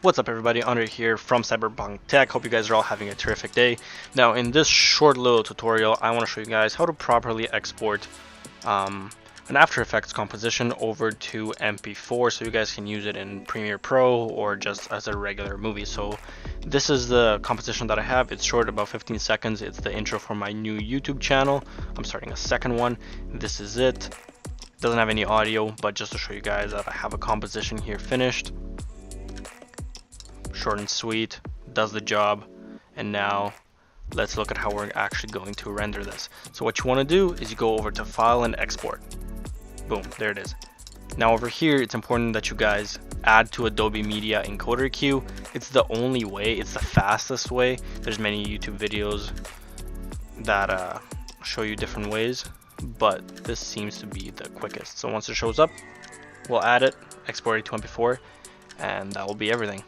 What's up everybody, Andre here from Cyberpunk Tech. Hope you guys are all having a terrific day. Now in this short little tutorial I want to show you guys how to properly export an After Effects composition over to MP4 so you guys can use it in Premiere Pro or just as a regular movie. So this is the composition that I have. It's short, about 15 seconds. It's the intro for my new YouTube channel. I'm starting a second one. This is it. Doesn't have any audio, but just to show you guys that I have a composition here finished. Short and sweet, does the job. And now let's look at how we're actually going to render this. So what you want to do is you go over to File and Export. Boom, there it is. Now over here it's important that you guys add to Adobe Media Encoder queue. It's the only way, it's the fastest way. There's many YouTube videos that show you different ways, but this seems to be the quickest. So once it shows up, we'll add it, export it to MP4, and that will be everything.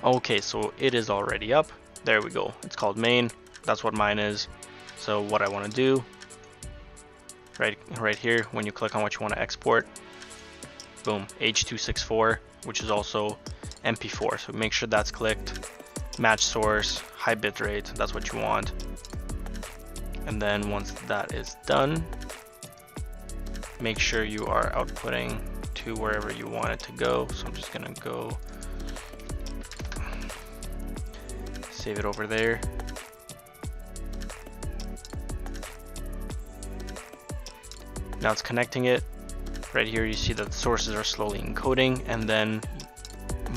Okay, so it is already up. There we go. It's called main. That's what mine is. So what I want to do right here, when you click on what you want to export, boom, H.264, which is also MP4. So make sure that's clicked. Match source, high bitrate, that's what you want. And then once that is done, make sure you are outputting to wherever you want it to go. So I'm just gonna go save it over there. Now it's connecting it. Right here you see that the sources are slowly encoding, and then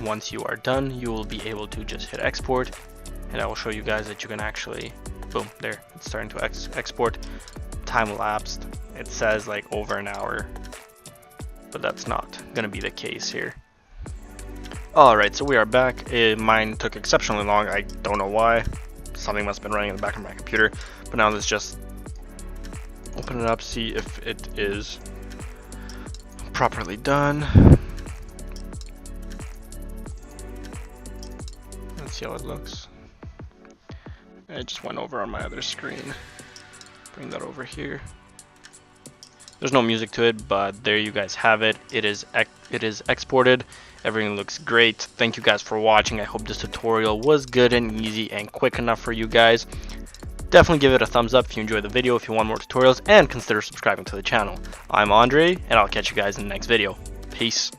once you are done you will be able to just hit export, and I will show you guys that you can actually, boom, there, it's starting to export. Time elapsed, it says like over an hour, but that's not gonna be the case here. Alright, so we are back. Mine took exceptionally long. I don't know why. Something must have been running in the back of my computer. But now let's just open it up, see if it is properly done. Let's see how it looks. It just went over on my other screen. Bring that over here. There's no music to it, but there you guys have it. It is exported. Everything looks great. Thank you guys for watching. I hope this tutorial was good and easy and quick enough for you guys. Definitely give it a thumbs up if you enjoyed the video, if you want more tutorials, and consider subscribing to the channel. I'm Andre, and I'll catch you guys in the next video. Peace.